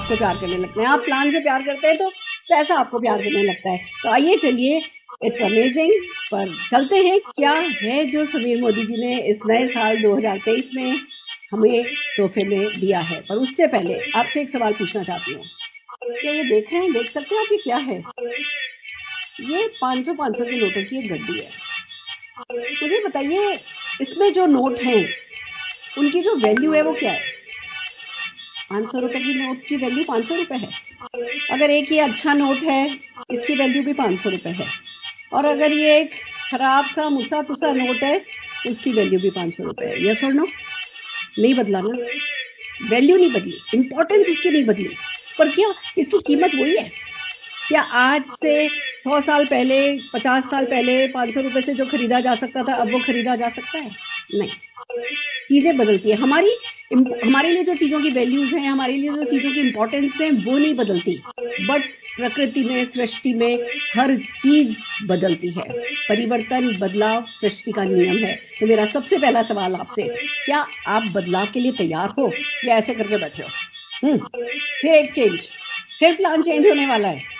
आपको प्यार करने लगते हैं, आप प्लान से प्यार करते हैं तो पैसा आपको प्यार करने लगता है। तो आइए चलिए, इट्स अमेजिंग। पर चलते हैं, क्या है जो समीर मोदी जी ने इस नए साल 2023 में हमें तोहफे में दिया है। पर उससे पहले आपसे एक सवाल पूछना चाहती हूँ, क्या ये देख रहे हैं, देख सकते हैं आप, ये क्या है? ये 500 की नोटों की एक गड्डी है। मुझे बताइए, इसमें जो नोट हैं उनकी जो वैल्यू है वो क्या है? 500 रुपए की नोट की वैल्यू 500 रुपए है। अगर एक ये अच्छा नोट है, इसकी वैल्यू भी 500 रुपए है। और अगर ये एक खराब सा मुसा पुसा नोट है, उसकी वैल्यू भी 500 रुपए है। यस और नो? नहीं बदला ना, वैल्यू नहीं बदली, इंपॉर्टेंस उसकी नहीं बदली। पर क्या इसकी कीमत वही है? क्या आज से 100 साल पहले, 50 साल पहले 500 रुपए से जो खरीदा जा सकता था, अब वो खरीदा जा सकता है? नहीं, चीजें बदलती है। हमारे लिए जो चीजों की वैल्यूज हैं, हमारे लिए जो चीजों की इंपॉर्टेंस है, वो नहीं बदलती। बट प्रकृति में, सृष्टि में हर चीज बदलती है। परिवर्तन, बदलाव सृष्टि का नियम है। तो मेरा सबसे पहला सवाल आपसे, क्या आप बदलाव के लिए तैयार हो या ऐसे करके बैठे हो? फिर एक चेंज, फिर प्लान चेंज होने वाला है।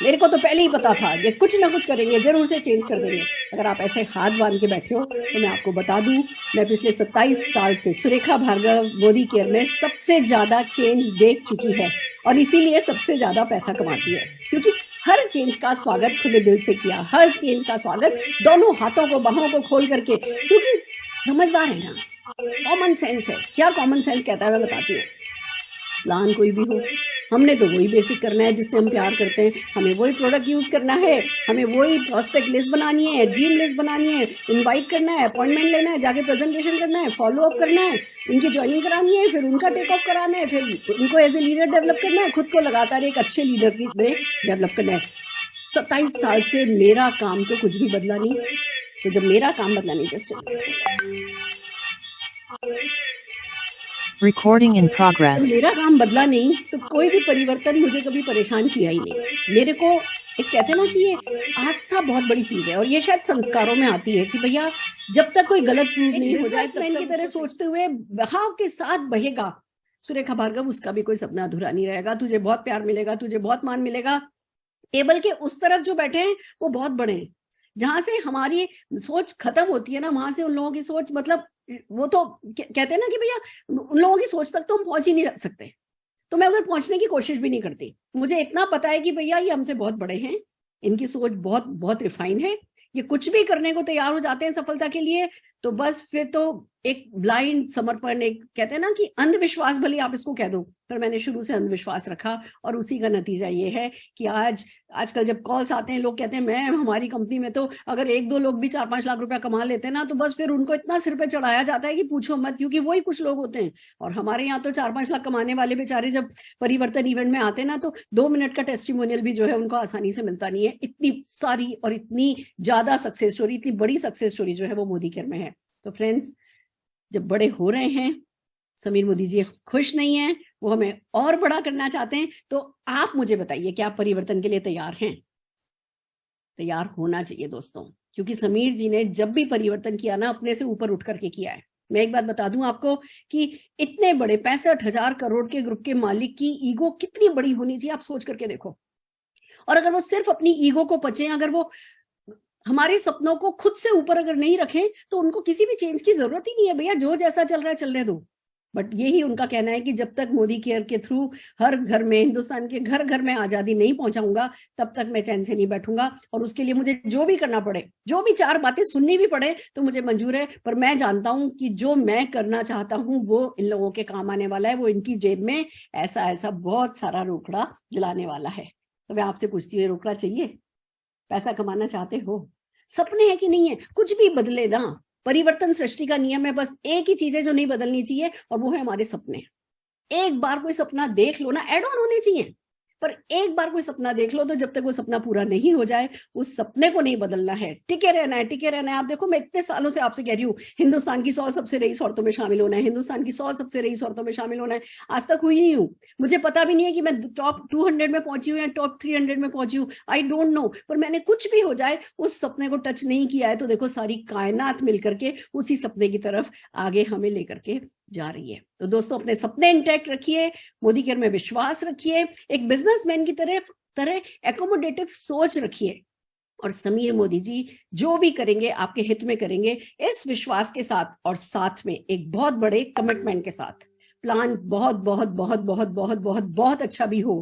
मेरे को तो पहले ही पता था ये कुछ ना कुछ करेंगे, जरूर से चेंज कर देंगे। अगर आप ऐसे हाथ बांध के बैठे हो तो मैं आपको बता दूं, मैं पिछले 27 साल से सुरेखा भार्गव मोदी केयर में सबसे ज्यादा चेंज देख चुकी है और इसीलिए सबसे ज्यादा पैसा कमाती है। क्योंकि हर चेंज का स्वागत खुले दिल से किया, हर चेंज का स्वागत दोनों हाथों को, बाहों को खोल करके। क्योंकि समझदार है ना, कॉमन सेंस है। क्या कॉमन सेंस कहता है मैं बताती हूँ। प्लान कोई भी हो, हमने तो वही बेसिक करना है जिससे हम प्यार करते हैं। हमें वही प्रोडक्ट यूज करना है, हमें वही प्रॉस्पेक्ट लिस्ट बनानी है, ड्रीम लिस्ट बनानी है, इनवाइट करना है, अपॉइंटमेंट लेना है, जाके प्रेजेंटेशन करना है, फॉलो अप करना है, उनकी ज्वाइनिंग करानी है, फिर उनका टेक ऑफ कराना है, फिर उनको एज ए लीडर डेवलप करना है, खुद को लगातार एक अच्छे लीडर में डेवलप करना है। 27 साल से मेरा काम तो कुछ भी बदला नहीं। तो जब मेरा काम बदला नहीं, जस्ट Recording in progress. मेरा काम बदला नहीं तो कोई भी परिवर्तन मुझे कभी परेशान किया ही नहीं। मेरे को एक कहते हैं ना कि ये आस्था बहुत बड़ी चीज है और ये शायद संस्कारों में आती है कि भैया जब तक कोई गलत प्रूव नहीं हो जाए, तब की तरह सोचते हुए बहाव के साथ बहेगा सुरेखा भार्गव, उसका भी कोई सपना अधूरा नहीं रहेगा। तुझे बहुत प्यार मिलेगा, तुझे बहुत मान मिलेगा। टेबल के उस तरफ जो बैठे हैं वो बहुत बड़े हैं। जहां से हमारी सोच खत्म होती है ना, वहां से उन लोगों की सोच, मतलब वो तो कहते हैं ना कि भैया उन लोगों की सोच तक तो हम पहुंच ही नहीं सकते। तो मैं उधर पहुंचने की कोशिश भी नहीं करती। मुझे इतना पता है कि भैया ये हमसे बहुत बड़े हैं, इनकी सोच बहुत बहुत रिफाइन है, ये कुछ भी करने को तैयार हो जाते हैं सफलता के लिए। तो बस फिर तो एक ब्लाइंड समर्पण, एक कहते हैं ना कि अंधविश्वास भले आप इसको कह दो, पर मैंने शुरू से अंधविश्वास रखा और उसी का नतीजा ये है कि आजकल जब कॉल्स आते हैं, लोग कहते हैं मैं, हमारी कंपनी में तो अगर 1-2 लोग भी 4-5 लाख रुपया कमा लेते हैं ना, तो बस फिर उनको इतना सिर पे चढ़ाया जाता है कि पूछो मत, क्योंकि वही कुछ लोग होते हैं। और हमारे यहाँ तो 4-5 लाख कमाने वाले बेचारे जब परिवर्तन इवेंट में आते हैं ना, तो 2 मिनट का टेस्टिमोनियल भी जो है उनको आसानी से मिलता नहीं है। इतनी सारी और इतनी ज्यादा सक्सेस स्टोरी, इतनी बड़ी सक्सेस स्टोरी जो है वो मोदी केयर में है। तो फ्रेंड्स, जब बड़े हो रहे हैं, समीर मोदी जी खुश नहीं है, वो हमें और बड़ा करना चाहते हैं, तो आप मुझे बताइए कि आप परिवर्तन के लिए तैयार हैं? तैयार होना चाहिए दोस्तों, क्योंकि समीर जी ने जब भी परिवर्तन किया ना, अपने से ऊपर उठ करके किया है। मैं एक बात बता दूं आपको कि इतने बड़े 65,000 करोड़ के ग्रुप के मालिक की ईगो कितनी बड़ी होनी चाहिए, आप सोच करके देखो। और अगर वो सिर्फ अपनी ईगो को पचे, अगर वो हमारे सपनों को खुद से ऊपर अगर नहीं रखें, तो उनको किसी भी चेंज की जरूरत ही नहीं है। भैया जो जैसा चल रहा है चलने दो। बट यही उनका कहना है कि जब तक मोदी केयर के थ्रू हर घर में, हिंदुस्तान के घर घर में आजादी नहीं पहुंचाऊंगा, तब तक मैं चैन से नहीं बैठूंगा। और उसके लिए मुझे जो भी करना पड़े, जो भी 4 बातें सुननी भी पड़े, तो मुझे मंजूर है। पर मैं जानता हूं कि जो मैं करना चाहता हूं वो इन लोगों के काम आने वाला है। वो इनकी जेब में ऐसा ऐसा बहुत सारा रोकड़ा दिलाने वाला है। तो मैं आपसे पूछती हूँ, रोकड़ा चाहिए? पैसा कमाना चाहते हो? सपने हैं कि नहीं है? कुछ भी बदले ना, परिवर्तन सृष्टि का नियम है। बस एक ही चीज है जो नहीं बदलनी चाहिए, और वो है हमारे सपने। एक बार कोई सपना देख लो ना, एड ऑन होने चाहिए, पर एक बार कोई सपना देख लो तो जब तक वो सपना पूरा नहीं हो जाए, उस सपने को नहीं बदलना है। टिके रहना है, टिके रहना है। आप देखो, मैं इतने सालों से आपसे कह रही हूँ, हिंदुस्तान की 100 सबसे रईस औरतों में शामिल होना है, हिंदुस्तान की 100 सबसे रईस औरतों में शामिल होना है। आज तक हुई नहीं हूँ। मुझे पता भी नहीं है कि मैं टॉप 200 में पहुंची हूँ या टॉप 300 में पहुंची हूँ, आई डोंट नो। पर मैंने कुछ भी हो जाए उस सपने को टच नहीं किया है, तो देखो सारी कायनात मिलकर के उसी सपने की तरफ आगे हमें लेकर के जा रही है। तो दोस्तों अपने सपने इंटैक्ट रखिए, मोदी केयर में विश्वास रखिए, एक बिजनेसमैन की तरह एकोमोडेटिव सोच रखिए, और समीर मोदी जी जो भी करेंगे आपके हित में करेंगे, इस विश्वास के साथ और साथ में एक बहुत बड़े कमिटमेंट के साथ। प्लान बहुत बहुत बहुत बहुत बहुत बहुत बहुत अच्छा भी हो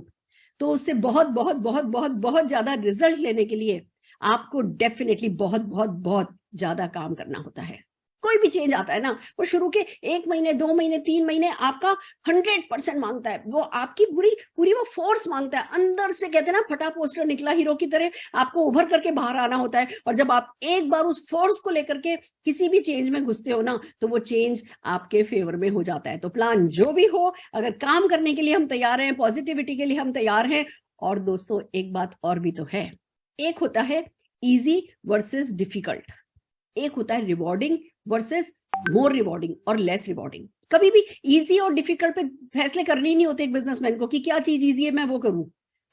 तो उससे बहुत बहुत बहुत बहुत बहुत ज्यादा रिजल्ट लेने के लिए आपको डेफिनेटली बहुत बहुत बहुत ज्यादा काम करना होता है। कोई भी चेंज आता है ना, वो शुरू के 1 महीने 2 महीने 3 महीने आपका 100% मांगता है, वो आपकी पूरी वो फोर्स मांगता है अंदर से। कहते हैं ना, फटा पोस्टर निकला हीरो की तरह आपको उभर करके बाहर आना होता है। और जब आप एक बार उस फोर्स को लेकर के किसी भी चेंज में घुसते हो ना, तो वो चेंज आपके फेवर में हो जाता है। तो प्लान जो भी हो, अगर काम करने के लिए हम तैयार हैं, पॉजिटिविटी के लिए हम तैयार हैं। और दोस्तों एक बात और भी तो है, एक होता है इजी वर्सेस डिफिकल्ट, एक होता है रिवॉर्डिंग वर्सेस मोर रिवॉर्डिंग और लेस रिवॉर्डिंग। कभी भी इजी और डिफिकल्ट पे फैसले करने ही नहीं होते एक बिजनेसमैन को कि क्या चीज इजी है मैं वो करूं।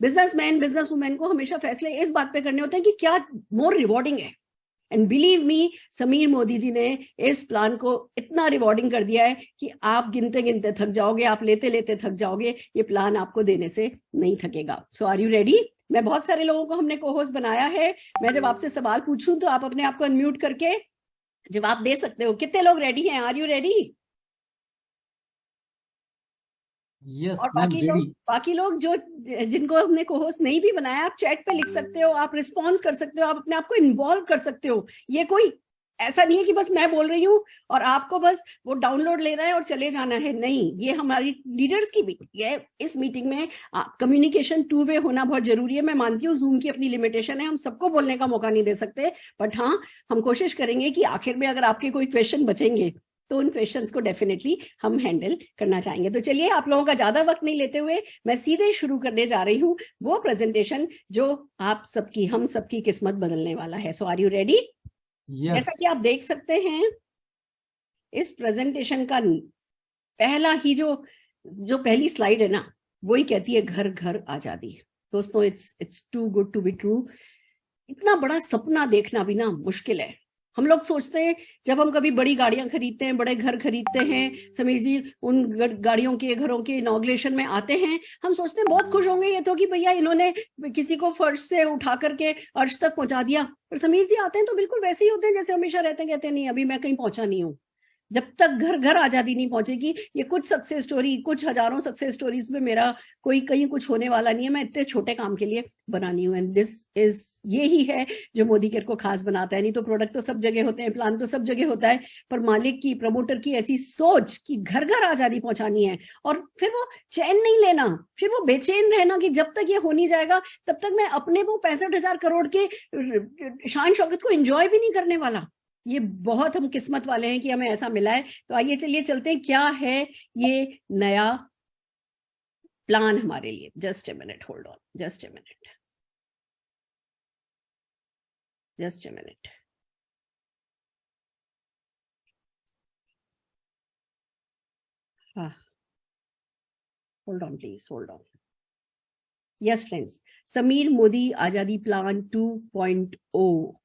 बिजनेसमैन बिजनेस वुमेन को हमेशा फैसले इस बात पे करने होते हैं कि क्या मोर रिवॉर्डिंग है। And believe me, Sameer Modi ji ने इस प्लान को इतना रिवॉर्डिंग कर दिया है कि आप गिनते गिनते थक जाओगे, आप लेते लेते थक जाओगे। ये प्लान आपको देने से नहीं थकेगा। सो आर यू रेडी? मैं बहुत सारे लोगों को हमने को-होस्ट बनाया है। मैं जब आपसे सवाल पूछूं तो आप अपने आप को अनम्यूट करके जवाब दे सकते हो। कितने लोग रेडी हैं? Are you ready? यस और मैम, रेडी। बाकी लोग जो जिनको हमने को-होस्ट नहीं भी बनाया, आप चैट पे लिख सकते हो, आप रिस्पॉन्स कर सकते हो, आप अपने आप को इन्वॉल्व कर सकते हो। ये कोई ऐसा नहीं है कि बस मैं बोल रही हूँ और आपको बस वो डाउनलोड लेना है और चले जाना है। नहीं, ये हमारी लीडर्स की भी ये इस मीटिंग में कम्युनिकेशन 2 वे होना बहुत जरूरी है। मैं मानती हूँ जूम की अपनी लिमिटेशन है, हम सबको बोलने का मौका नहीं दे सकते, बट हाँ हम कोशिश करेंगे कि आखिर में अगर आपके कोई क्वेश्चन बचेंगे तो उन क्वेश्चंस को डेफिनेटली हम हैंडल करना चाहेंगे। तो चलिए, आप लोगों का ज्यादा वक्त नहीं लेते हुए मैं सीधे शुरू करने जा रही हूँ वो प्रेजेंटेशन जो आप सबकी हम सबकी किस्मत बदलने वाला है। सो आर यू रेडी? जैसा कि आप देख सकते हैं, इस प्रेजेंटेशन का पहला ही जो पहली स्लाइड है ना, वही कहती है घर घर आजादी। दोस्तों it's too good to be true. इतना बड़ा सपना देखना भी ना मुश्किल है। हम लोग सोचते हैं जब हम कभी बड़ी गाड़ियां खरीदते हैं, बड़े घर खरीदते हैं, समीर जी उन गाड़ियों के घरों के इनॉग्रेशन में आते हैं, हम सोचते हैं बहुत खुश होंगे ये तो कि भैया इन्होंने किसी को फर्श से उठा करके अर्श तक पहुंचा दिया। पर समीर जी आते हैं तो बिल्कुल वैसे ही होते हैं जैसे हमेशा रहते हैं, कहते हैं नहीं अभी मैं कहीं पहुंचा नहीं हूँ। जब तक घर घर आजादी नहीं पहुंचेगी, ये कुछ सक्सेस स्टोरी, कुछ हजारों सक्सेस स्टोरीज में मेरा कोई कहीं कुछ होने वाला नहीं है। मैं इतने छोटे काम के लिए बनानी हूँ, एंड दिस इज ये ही है जो मोदी केयर को खास बनाता है। नहीं तो प्रोडक्ट तो सब जगह होते हैं, प्लान तो सब जगह होता है, पर मालिक की, प्रमोटर की ऐसी सोच कि घर घर आजादी पहुंचानी है, और फिर वो चैन नहीं लेना, फिर वो बेचैन रहना कि जब तक ये हो नहीं जाएगा तब तक मैं अपने वो 65,000 करोड़ के शान शौकत को एंजॉय भी नहीं करने वाला। ये बहुत हम किस्मत वाले हैं कि हमें ऐसा मिला है। तो आइए चलिए चलते हैं, क्या है ये नया प्लान हमारे लिए। Just a minute, hold on, just a minute, just a minute. हाँ, hold on please, hold on. Yes friends, Sameer Modi Azadi plan 2.0।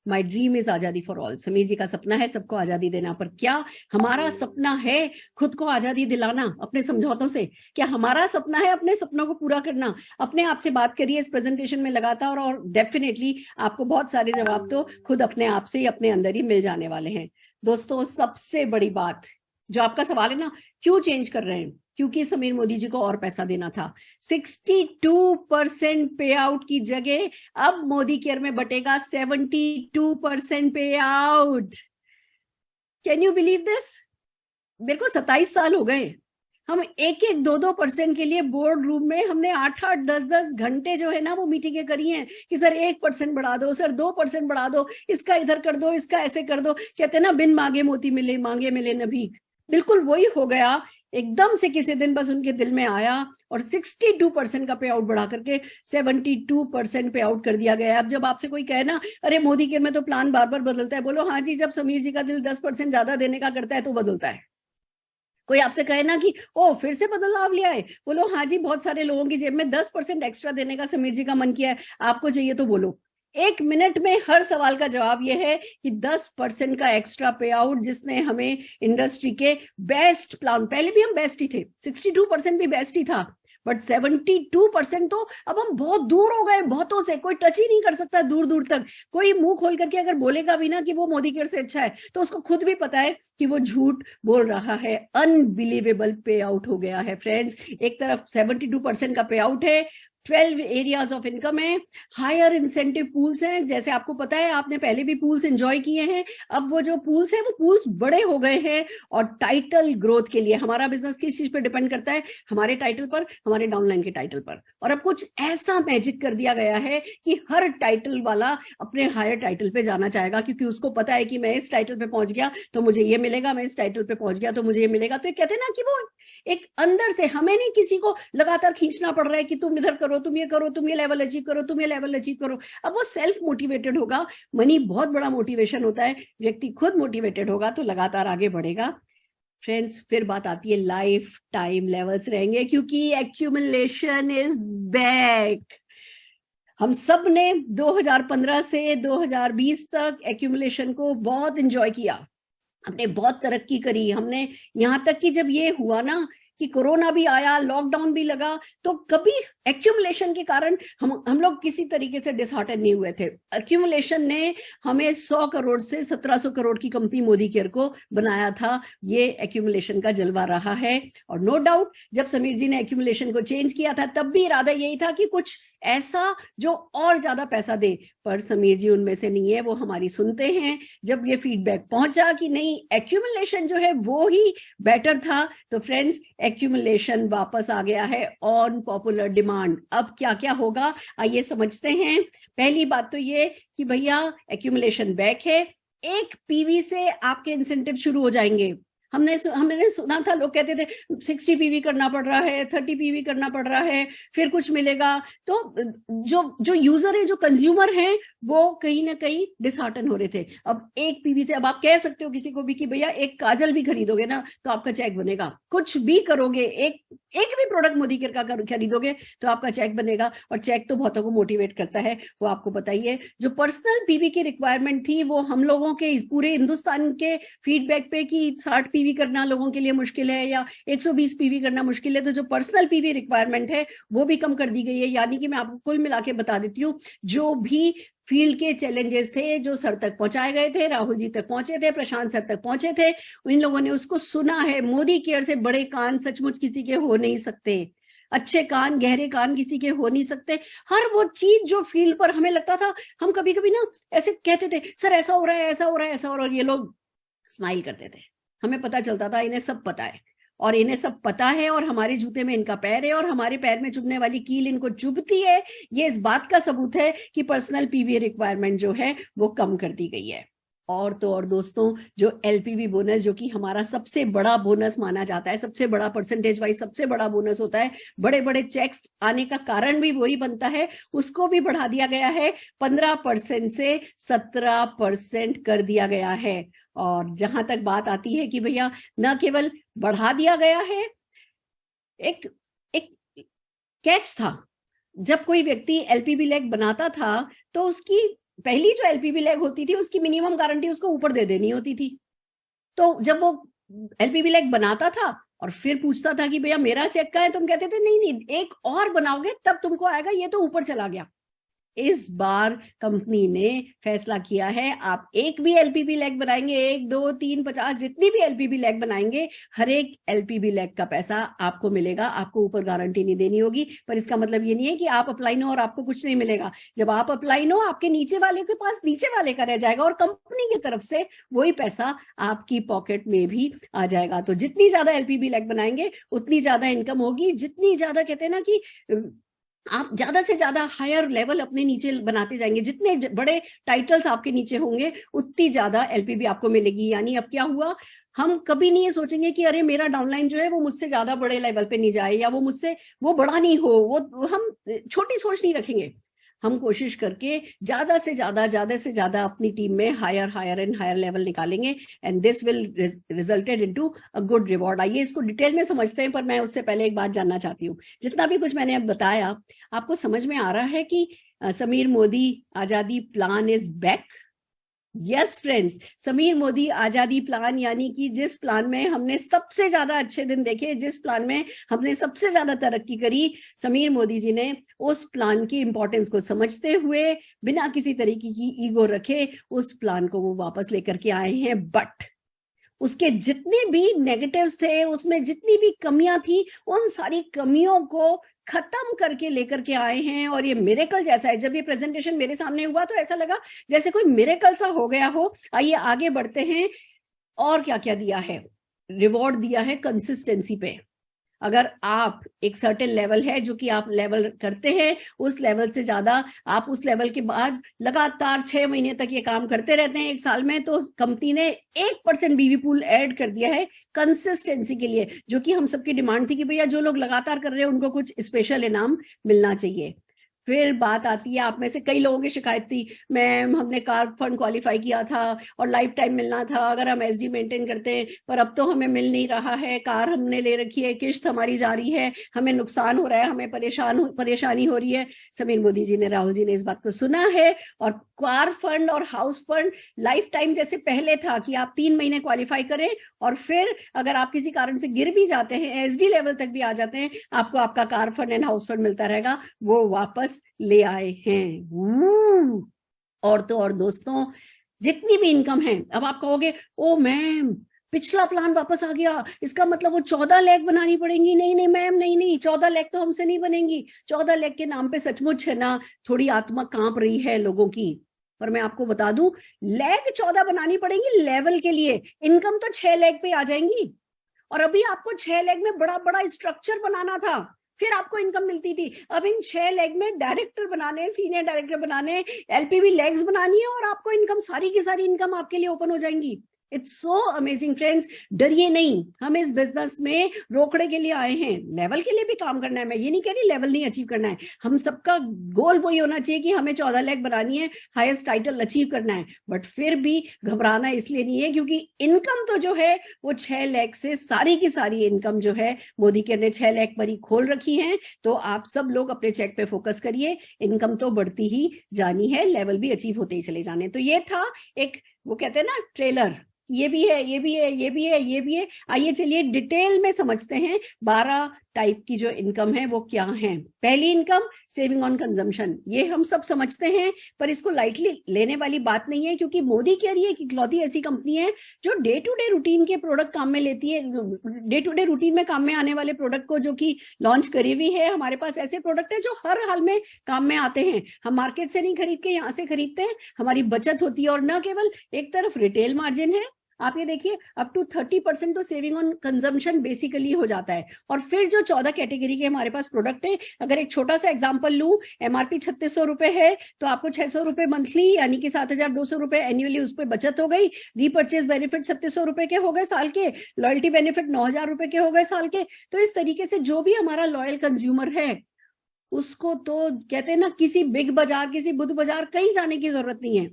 My dream is Azadi for all. Sameer ji का सपना है सबको आजादी देना, पर क्या हमारा सपना है खुद को आजादी दिलाना अपने समझौतों से? क्या हमारा सपना है अपने सपनों को पूरा करना? अपने आप से बात करिए इस प्रेजेंटेशन में लगातार, और डेफिनेटली आपको बहुत सारे जवाब तो खुद अपने आप से ही अपने अंदर ही मिल जाने वाले हैं। दोस्तों सबसे बड़ी बात जो आपका सवाल है ना, क्यों चेंज कर रहे हैं? क्योंकि समीर मोदी जी को और पैसा देना था। 62% पे आउट की जगह अब मोदी केयर में बटेगा 72% पे out. Can you believe this? मेरे को 27 साल हो गए, हम 1-2% के लिए बोर्ड रूम में हमने 8-8, 10-10 घंटे जो है ना वो मीटिंगें करी हैं कि सर 1% बढ़ा दो, सर 2% बढ़ा दो, इसका इधर कर दो, इसका ऐसे कर दो। कहते हैं ना, बिन मांगे मोती मिले, मांगे मिले न भीख। बिल्कुल वही हो गया। एकदम से किसी दिन बस उनके दिल में आया और 62% का पे आउट बढ़ा करके 72% पे आउट कर दिया गया। अब जब आपसे कोई कहे ना, अरे मोदी केयर में तो प्लान बार बार बदलता है, बोलो हाँ जी, जब समीर जी का दिल 10% ज्यादा देने का करता है तो बदलता है। कोई आपसे कहे ना कि ओ फिर से बदलाव लिया है, बोलो हाँ जी, बहुत सारे लोगों की जेब में 10% एक्स्ट्रा देने का समीर जी का मन किया है, आपको चाहिए तो बोलो। 1 मिनट में हर सवाल का जवाब यह है कि 10% का एक्स्ट्रा पे आउट, जिसने हमें इंडस्ट्री के बेस्ट प्लान, पहले भी हम बेस्ट ही थे, 62% भी बेस्ट ही था, बट 72% तो अब हम बहुत दूर हो गए, बहुतों से कोई टच ही नहीं कर सकता दूर दूर तक। कोई मुंह खोल करके अगर बोलेगा भी ना कि वो मोदी केयर से अच्छा है, तो उसको खुद भी पता है कि वो झूठ बोल रहा है। अनबिलीवेबल पे आउट हो गया है फ्रेंड्स। एक तरफ 72% का पे आउट है, 12 एरियाज ऑफ इनकम है, हायर इंसेंटिव पूल्स हैं, जैसे आपको पता है आपने पहले भी पूल्स एंजॉय किए हैं, अब वो जो पूल्स हैं वो पूल्स बड़े हो गए हैं। और टाइटल ग्रोथ के लिए हमारा बिजनेस किस चीज पे डिपेंड करता है? हमारे टाइटल पर, हमारे डाउनलाइन के टाइटल पर। और अब कुछ ऐसा मैजिक कर दिया गया है कि हर टाइटल वाला अपने हायर टाइटल पे जाना चाहेगा, क्योंकि उसको पता है कि मैं इस टाइटल पे पहुंच गया तो मुझे ये मिलेगा, मैं इस टाइटल पे पहुंच गया तो मुझे ये मिलेगा। तो ये कहते हैं ना कि वो एक अंदर से, हमें नहीं किसी को लगातार खींचना पड़ रहा है कि तुम इधर करो, तुम ये करो, तुम ये लेवल अचीव करो, तुम ये लेवल अचीव करो। अब वो सेल्फ मोटिवेटेड होगा। मनी बहुत बड़ा मोटिवेशन होता है, व्यक्ति खुद मोटिवेटेड होगा तो लगातार आगे बढ़ेगा। फ्रेंड्स, फिर बात आती है लाइफ टाइम लेवल्स रहेंगे, क्योंकि एक्यूमुलेशन इज बैक। हम सब ने 2015 से 2020 तक एक्यूमुलेशन को बहुत एंजॉय किया, हमने बहुत तरक्की करी। हमने यहां तक कि जब ये हुआ ना कि कोरोना भी आया, लॉकडाउन भी लगा, तो कभी एक्यूमुलेशन के कारण हम लोग किसी तरीके से डिसहार्टन नहीं हुए थे। एक्यूमुलेशन ने हमें 100 करोड़ से 1700 करोड़ की कंपनी मोदी केयर को बनाया था। ये एक्यूमुलेशन का जलवा रहा है। और नो डाउट जब समीर जी ने एक्यूमुलेशन को चेंज किया था तब भी इरादा यही था कि कुछ ऐसा जो और ज्यादा पैसा दे, पर समीर जी उनमें से नहीं है, वो हमारी सुनते हैं। जब ये फीडबैक पहुंचा कि नहीं, एक्यूमुलेशन जो है वो ही बेटर था, तो फ्रेंड्स एक्यूमुलेशन वापस आ गया है ऑन पॉपुलर डिमांड। अब क्या क्या होगा आइए समझते हैं। पहली बात तो ये कि भैया एक्यूमुलेशन बैक है। 1 पीवी से आपके इंसेंटिव शुरू हो जाएंगे। हमने सुना था, लोग कहते थे 60 पीवी करना पड़ रहा है, 30 पीवी करना पड़ रहा है, फिर कुछ मिलेगा। तो जो यूजर है, जो कंज्यूमर है, वो कहीं ना कहीं डिसहार्टन हो रहे थे। अब 1 पीवी से, अब आप कह सकते हो किसी को भी कि भैया एक काजल भी खरीदोगे ना तो आपका चेक बनेगा। कुछ भी करोगे, एक भी प्रोडक्ट मोदी केयर का खरीदोगे तो आपका चेक बनेगा। और चेक तो बहुतों को मोटिवेट करता है, वो आपको बताइए। जो पर्सनल पीवी की रिक्वायरमेंट थी, वो हम लोगों के पूरे हिंदुस्तान के फीडबैक पे कि 60 पीवी करना लोगों के लिए मुश्किल है या 120 पीवी करना मुश्किल है, तो जो पर्सनल पीवी रिक्वायरमेंट है वो भी कम कर दी गई है। यानी कि मैं आपको कुल मिला के बता देती हूँ, जो भी फील्ड के चैलेंजेस थे जो सर तक पहुंचाए गए थे, राहुल जी तक पहुंचे थे, प्रशांत सर तक पहुंचे थे, इन लोगों ने उसको सुना है। मोदी केयर से बड़े कान सचमुच किसी के हो नहीं सकते, अच्छे कान, गहरे कान किसी के हो नहीं सकते। हर वो चीज जो फील्ड पर हमें लगता था, हम कभी कभी ना ऐसे कहते थे, सर ऐसा हो रहा है, ऐसा हो रहा है, ऐसा हो रहा है, और ये लोग स्माइल करते थे। हमें पता चलता था इन्हें सब पता है, और इन्हें सब पता है, और हमारे जूते में इनका पैर है, और हमारे पैर में चुभने वाली कील इनको चुभती है। ये इस बात का सबूत है कि पर्सनल पीवी रिक्वायरमेंट जो है वो कम कर दी गई है। और तो और दोस्तों, जो एलपीवी बोनस, जो कि हमारा सबसे बड़ा बोनस माना जाता है, सबसे बड़ा परसेंटेज वाइज सबसे बड़ा बोनस होता है, बड़े बड़े चेक्स आने का कारण भी वही बनता है, उसको भी बढ़ा दिया गया है। 15% से 17% कर दिया गया है। और जहां तक बात आती है कि भैया न केवल बढ़ा दिया गया है, एक कैच था। जब कोई व्यक्ति एलपीबी लैग बनाता था तो उसकी पहली जो एलपीबी लैग होती थी उसकी मिनिमम गारंटी उसको ऊपर दे देनी होती थी। तो जब वो एलपीबी लैग बनाता था और फिर पूछता था कि भैया मेरा चेक का है, तुम कहते थे नहीं एक और बनाओगे तब तुमको आएगा, ये तो ऊपर चला गया। इस बार कंपनी ने फैसला किया है, आप एक भी एलपीबी लैग बनाएंगे, 1, 2, 3, 50 जितनी भी एलपीबी लैग बनाएंगे, हर एक एलपीबी लैग का पैसा आपको मिलेगा। आपको ऊपर गारंटी नहीं देनी होगी। पर इसका मतलब ये नहीं है कि आप अपलाइन हो और आपको कुछ नहीं मिलेगा। जब आप अपलाइन हो, आपके नीचे वाले के पास नीचे वाले का रह जाएगा, और कंपनी की तरफ से वही पैसा आपकी पॉकेट में भी आ जाएगा। तो जितनी ज्यादा एलपीबी लैग बनाएंगे उतनी ज्यादा इनकम होगी। जितनी ज्यादा, कहते हैं ना कि आप ज्यादा से ज्यादा हायर लेवल अपने नीचे बनाते जाएंगे, जितने बड़े टाइटल्स आपके नीचे होंगे उतनी ज्यादा एलपीबी आपको मिलेगी। यानी अब क्या हुआ, हम कभी नहीं ये सोचेंगे कि अरे मेरा डाउनलाइन जो है वो मुझसे ज्यादा बड़े लेवल पे नहीं जाए, या वो मुझसे वो बड़ा नहीं हो, वो हम छोटी सोच नहीं रखेंगे। हम कोशिश करके ज्यादा से ज्यादा अपनी टीम में हायर एंड हायर लेवल निकालेंगे, and this will resulted into a good reward. आइए इसको डिटेल में समझते हैं, पर मैं उससे पहले एक बात जानना चाहती हूँ। जितना भी कुछ मैंने अब बताया, आपको समझ में आ रहा है कि Sameer Modi Azadi plan is back. Yes friends, Sameer Modi Azadi plan, यानी कि जिस प्लान में हमने सबसे ज्यादा अच्छे दिन देखे, जिस प्लान में हमने सबसे ज्यादा तरक्की करी, समीर मोदी जी ने उस प्लान की इंपॉर्टेंस को समझते हुए बिना किसी तरीके की ईगो रखे उस प्लान को वो वापस लेकर के आए हैं। बट उसके जितने भी नेगेटिव्स थे, उसमें जितनी भी कमियां थी, उन सारी कमियों को खत्म करके लेकर के आए हैं। और ये मिरेकल जैसा है। जब ये प्रेजेंटेशन मेरे सामने हुआ तो ऐसा लगा जैसे कोई मिरेकल सा हो गया हो। आइए आगे बढ़ते हैं। और क्या क्या दिया है? रिवॉर्ड दिया है कंसिस्टेंसी पे। अगर आप एक सर्टेन लेवल है जो कि आप लेवल करते हैं, उस लेवल से ज्यादा आप उस लेवल के बाद लगातार 6 महीने तक ये काम करते रहते हैं, 1 साल में, तो कंपनी ने 1% बीवी पूल ऐड कर दिया है कंसिस्टेंसी के लिए, जो कि हम सबकी डिमांड थी कि भैया जो लोग लगातार कर रहे हैं उनको कुछ स्पेशल इनाम मिलना चाहिए। फिर बात आती है, आप में से कई लोगों की शिकायत थी, मैम हमने कार फंड क्वालिफाई किया था और लाइफ टाइम मिलना था अगर हम एसडी मेंटेन करते हैं, पर अब तो हमें मिल नहीं रहा है, कार हमने ले रखी है, किश्त हमारी जारी है, हमें नुकसान हो रहा है, हमें परेशानी हो रही है। समीर मोदी जी ने, राहुल जी ने इस बात को सुना है और कार फंड और हाउस फंड लाइफ टाइम जैसे पहले था कि आप 3 महीने क्वालिफाई करें और फिर अगर आप किसी कारण से गिर भी जाते हैं, एसडी लेवल तक भी आ जाते हैं, आपको आपका car fund and house fund मिलता रहेगा, वो वापस ले आए हैं। और तो और दोस्तों, जितनी भी इनकम है, अब आप कहोगे ओ मैम पिछला प्लान वापस आ गया, इसका मतलब वो 14 लाख बनानी पड़ेंगी। नहीं नहीं मैम, नहीं 14 लाख तो हमसे नहीं बनेंगी। 14 लाख के नाम पे सचमुच है ना थोड़ी आत्मा कांप रही है लोगों की, पर मैं आपको बता दूं, लाख 14 बनानी पड़ेंगी लेवल के लिए। इनकम तो 6 लाख पे आ जाएंगी और अभी आपको 6 लाख में बड़ा बड़ा स्ट्रक्चर बनाना था, फिर आपको इनकम मिलती थी। अब इन 6 लाख में डायरेक्टर बनाने, सीनियर डायरेक्टर बनाने, एलपीवी लैग्स बनानी है और आपको इनकम, सारी की सारी इनकम आपके लिए ओपन हो जाएंगी। It's so amazing friends. डरिए नहीं, हम इस बिजनेस में रोकड़े के लिए आए हैं, लेवल के लिए भी काम करना है। मैं ये नहीं कह रही लेवल नहीं अचीव करना है, हम सबका गोल वही होना चाहिए कि हमें 14 लाख बनानी है, हाईएस्ट टाइटल अचीव करना है। बट फिर भी घबराना इसलिए नहीं है क्योंकि इनकम तो जो है वो 6 लाख से, सारी की सारी इनकम जो है मोदी केयर ने 6 लाख पर ही खोल रखी है। तो आप सब लोग अपने चेक पे फोकस करिए, इनकम तो बढ़ती ही जानी है, लेवल भी अचीव होते ही चले जाने। तो ये था एक, वो कहते हैं ना ट्रेलर, ये भी है, ये भी है, ये भी है, ये भी है। आइए चलिए डिटेल में समझते हैं 12 टाइप की जो इनकम है वो क्या है। पहली इनकम सेविंग ऑन कंजम्पशन, ये हम सब समझते हैं पर इसको लाइटली लेने वाली बात नहीं है, क्योंकि मोदी केयर ये एक इकलौती ऐसी कंपनी है जो डे टू डे रूटीन के प्रोडक्ट काम में लेती है, डे टू डे रूटीन में काम में आने वाले प्रोडक्ट को जो कि लॉन्च करी हुई है। हमारे पास ऐसे प्रोडक्ट है जो हर हाल में काम में आते हैं, हम मार्केट से नहीं खरीद के यहाँ से खरीदते हैं, हमारी बचत होती है। और न केवल एक तरफ रिटेल मार्जिन है, आप ये देखिए अप टू 30% तो सेविंग ऑन कंजम्पशन बेसिकली हो जाता है। और फिर जो 14 कैटेगरी के हमारे पास प्रोडक्ट है, अगर एक छोटा सा एग्जांपल लूं, एमआरपी 3600 रुपए है तो आपको 600 रुपए मंथली यानी कि 7200 रुपए एनुअली उस पर बचत हो गई। रीपर्चेज बेनिफिट 3600 रुपए के हो गए साल के, लॉयल्टी बेनिफिट 9000 रुपए के हो गए साल के। तो इस तरीके से जो भी हमारा लॉयल कंज्यूमर है उसको तो कहते हैं ना, किसी बिग बाजार, किसी बुध बाजार कहीं जाने की जरूरत नहीं है,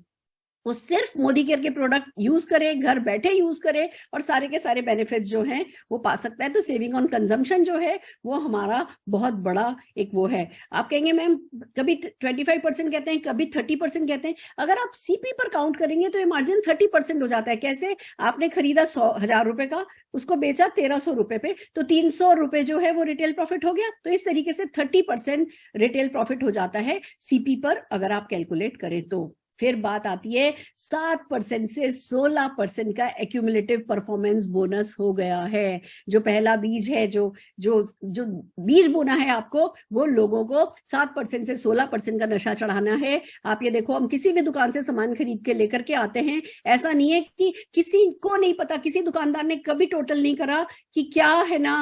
वो सिर्फ मोदी केयर के प्रोडक्ट यूज करे, घर बैठे यूज करे और सारे के सारे बेनिफिट्स जो हैं वो पा सकता है। तो सेविंग ऑन कंजम्पशन जो है वो हमारा बहुत बड़ा एक वो है। आप कहेंगे मैम कभी 25% कहते हैं, कभी 30% कहते हैं। अगर आप सीपी पर काउंट करेंगे तो ये मार्जिन 30% हो जाता है। कैसे? आपने खरीदा 100,000 रुपए का, उसको बेचा 1300 रुपए पे, तो 300 रुपए जो है वो रिटेल प्रॉफिट हो गया। तो इस तरीके से 30% रिटेल प्रॉफिट हो जाता है सीपी पर, अगर आप कैलकुलेट करें तो। फिर बात आती है 7% से 16% का एक्यूमुलेटिव परफॉर्मेंस बोनस हो गया है। जो पहला बीज है, जो जो जो बीज बोना है आपको, वो लोगों को 7% से 16% का नशा चढ़ाना है। आप ये देखो, हम किसी भी दुकान से सामान खरीद के लेकर के आते हैं, ऐसा नहीं है कि किसी को नहीं पता, किसी दुकानदार ने कभी टोटल नहीं करा कि क्या है ना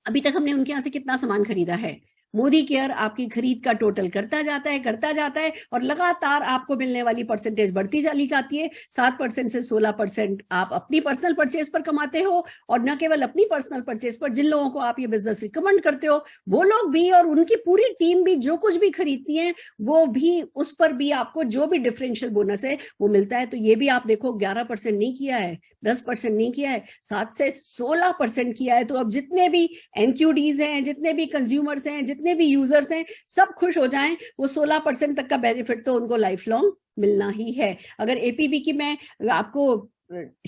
अभी तक हमने उनके यहाँ से कितना सामान खरीदा है। मोदी केयर आपकी खरीद का टोटल करता जाता है और लगातार आपको मिलने वाली परसेंटेज बढ़ती चली जाती है। 7% से 16% आप अपनी पर्सनल परचेज पर कमाते हो, और न केवल अपनी पर्सनल परचेज पर, जिन लोगों को आप ये बिजनेस रिकमेंड करते हो वो लोग भी और उनकी पूरी टीम भी जो कुछ भी खरीदती है वो भी, उस पर भी आपको जो भी डिफरेंशियल बोनस है वो मिलता है। तो ये भी आप देखो 11% नहीं किया है, 10% नहीं किया है, 7 से 16% किया है। तो अब जितने भी एनक्यूडीज हैं, जितने भी कंज्यूमर्स हैं, जितने भी यूजर्स हैं सब खुश हो जाएं, वो 16% तक का बेनिफिट तो उनको लाइफ लॉन्ग मिलना ही है। अगर एपीवी की मैं आपको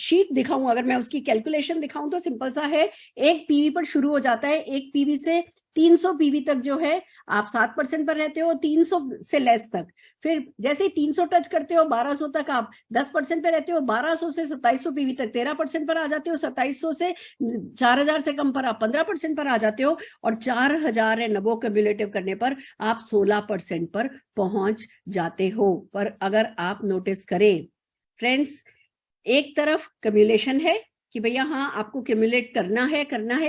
शीट दिखाऊं, अगर मैं उसकी कैलकुलेशन दिखाऊं तो सिंपल सा है, एक पीवी पर शुरू हो जाता है, एक पीवी से 300 पीवी तक जो है आप 7% पर रहते हो, 300 से लेस तक। फिर जैसे ही 300 टच करते हो 1200 तक आप 10% पे रहते हो, 1200 से 2700 पीवी तक 13% पर आ जाते हो, 2700 से 4000 से कम पर आप 15% पर आ जाते हो, और 4000 नबो क्यूमुलेटिव करने पर आप 16% पर पहुंच जाते हो। पर अगर आप नोटिस करें फ्रेंड्स, एक तरफ क्यूमुलेशन है कि भैया हाँ आपको क्यूमुलेट करना है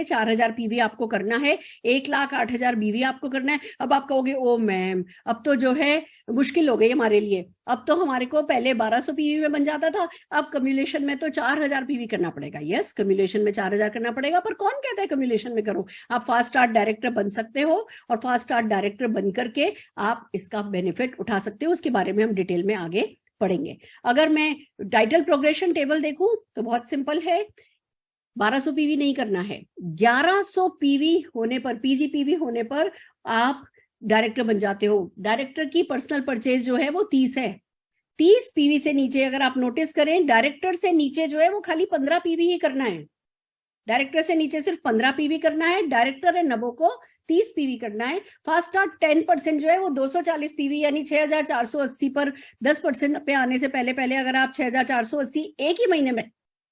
4000 पीवी आपको करना है, 1,08,000 बीवी आपको करना है। अब आप कहोगे ओ मैम अब तो जो है मुश्किल हो गई हमारे लिए, अब तो हमारे को पहले 1200 पीवी में बन जाता था, अब कम्युलेशन में तो 4000 पीवी करना पड़ेगा। यस, कम्युलेशन में 4000 करना पड़ेगा, पर कौन कहता है कम्युलेशन में करो? आप फास्ट स्टार्ट डायरेक्टर बन सकते हो, और फास्ट स्टार्ट डायरेक्टर बन करके आप इसका बेनिफिट उठा सकते हो। उसके बारे में हम डिटेल में आगे पढ़ेंगे। अगर मैं टाइटल प्रोग्रेशन टेबल देखूं तो बहुत सिंपल है, 1200 पीवी नहीं करना है, 1100 पीवी होने पर, पीजीपीवी होने पर आप डायरेक्टर बन जाते हो। डायरेक्टर की पर्सनल परचेज जो है वो 30 है। 30 पीवी से नीचे अगर आप नोटिस करें, डायरेक्टर से नीचे जो है वो खाली 15 पीवी ही करना है। डायरेक्टर से नीचे सिर्फ 15 पीवी करना है, डायरेक्टर है नबो को 30 पीवी करना है। फास्ट स्टार्ट 10% जो है वो 240 पीवी यानी 6480 पर 10% पे आने से पहले पहले अगर आप 6480 एक ही महीने में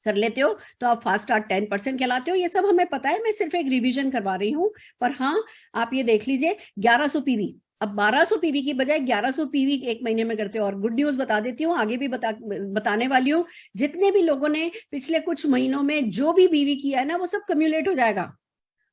कर लेते हो तो आप फास्ट स्टार्ट 10% कहलाते हो। ये सब हमें पता है, मैं सिर्फ एक रिवीजन करवा रही हूं। पर हाँ, आप ये देख लीजिए 1100 पीवी, अब 1200 पीवी की बजाय 1100 पीवी एक महीने में करते हो। और गुड न्यूज बता देती हूँ, आगे भी बताने वाली हूँ, जितने भी लोगों ने पिछले कुछ महीनों में जो भी पीवी किया है ना, वो सब कम्युलेट हो जाएगा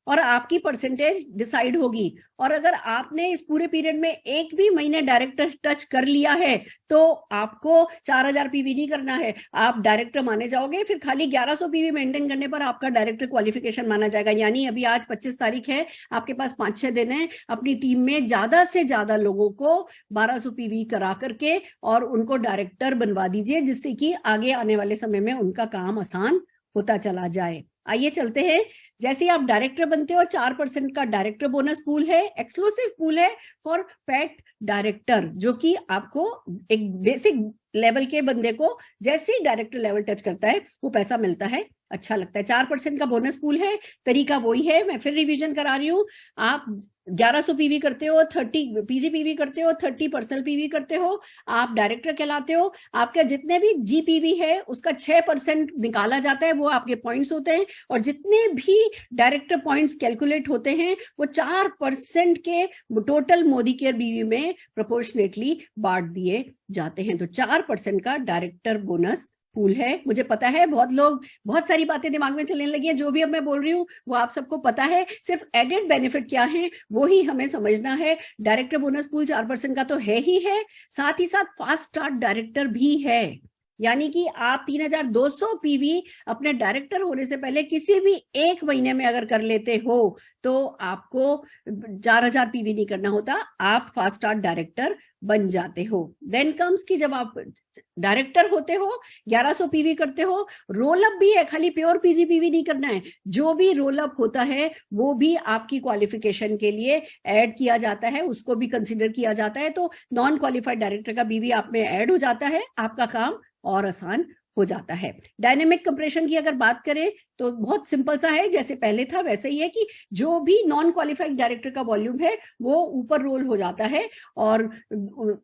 और आपकी परसेंटेज डिसाइड होगी। और अगर आपने इस पूरे पीरियड में एक भी महीने डायरेक्टर टच कर लिया है तो आपको 4000 पीवी नहीं करना है, आप डायरेक्टर माने जाओगे। फिर खाली 1100 पीवी मेंटेन करने पर आपका डायरेक्टर क्वालिफिकेशन माना जाएगा। यानी अभी आज 25 तारीख है, आपके पास 5-6 दिन है अपनी टीम में ज्यादा से ज्यादा लोगों को 1200 पीवी करा करके और उनको डायरेक्टर बनवा दीजिए, जिससे कि आगे आने वाले समय में उनका काम आसान होता चला जाए। आइए चलते हैं, जैसे आप डायरेक्टर बनते हो 4% का डायरेक्टर बोनस पूल है, एक्सक्लूसिव पूल है फॉर पेट डायरेक्टर, जो कि आपको एक बेसिक लेवल के बंदे को जैसे ही डायरेक्टर लेवल टच करता है वो पैसा मिलता है, अच्छा लगता है। 4% का बोनस पूल है, तरीका वही है, मैं फिर रिवीजन करा रही हूँ। आप 1100 पीवी करते हो, 30 पीजीपीवी करते हो, 30 पर्सनल पीवी करते हो, आप डायरेक्टर कहलाते हो। आपका जितने भी जीपीवी है उसका 6% निकाला जाता है, वो आपके पॉइंट्स होते हैं। और जितने भी डायरेक्टर पॉइंट्स कैलकुलेट होते हैं वो 4% के टोटल मोदी केयर बीवी में प्रोपोर्शनेटली बांट दिए जाते हैं। तो 4% का डायरेक्टर बोनस पूल है। मुझे पता है बहुत लोग, बहुत सारी बातें दिमाग में चलने लगी है, जो भी अब मैं बोल रही हूँ वो आप सबको पता है, सिर्फ एडेड बेनिफिट क्या है वो ही हमें समझना है। डायरेक्टर बोनस पूल 4% का तो है ही है, साथ ही साथ फास्ट स्टार्ट डायरेक्टर भी है। यानी कि आप 3200 पीवी अपने डायरेक्टर होने से पहले किसी भी एक महीने में अगर कर लेते हो तो आपको 4000 पीवी नहीं करना होता, आप फास्ट स्टार्ट डायरेक्टर बन जाते हो। देन कम्स कि जब आप डायरेक्टर होते हो 1100 पीवी करते हो, रोल अप भी है, खाली प्योर पीजीपीवी नहीं करना है, जो भी रोल अप होता है वो भी आपकी क्वालिफिकेशन के लिए ऐड किया जाता है, उसको भी कंसिडर किया जाता है। तो नॉन क्वालिफाइड डायरेक्टर का बीवी आप में ऐड हो जाता है, आपका काम और आसान हो जाता है। डायनेमिक कंप्रेशन की अगर बात करें तो बहुत सिंपल सा है, जैसे पहले था वैसे ही है कि जो भी नॉन क्वालिफाइड डायरेक्टर का वॉल्यूम है वो ऊपर रोल हो जाता है, और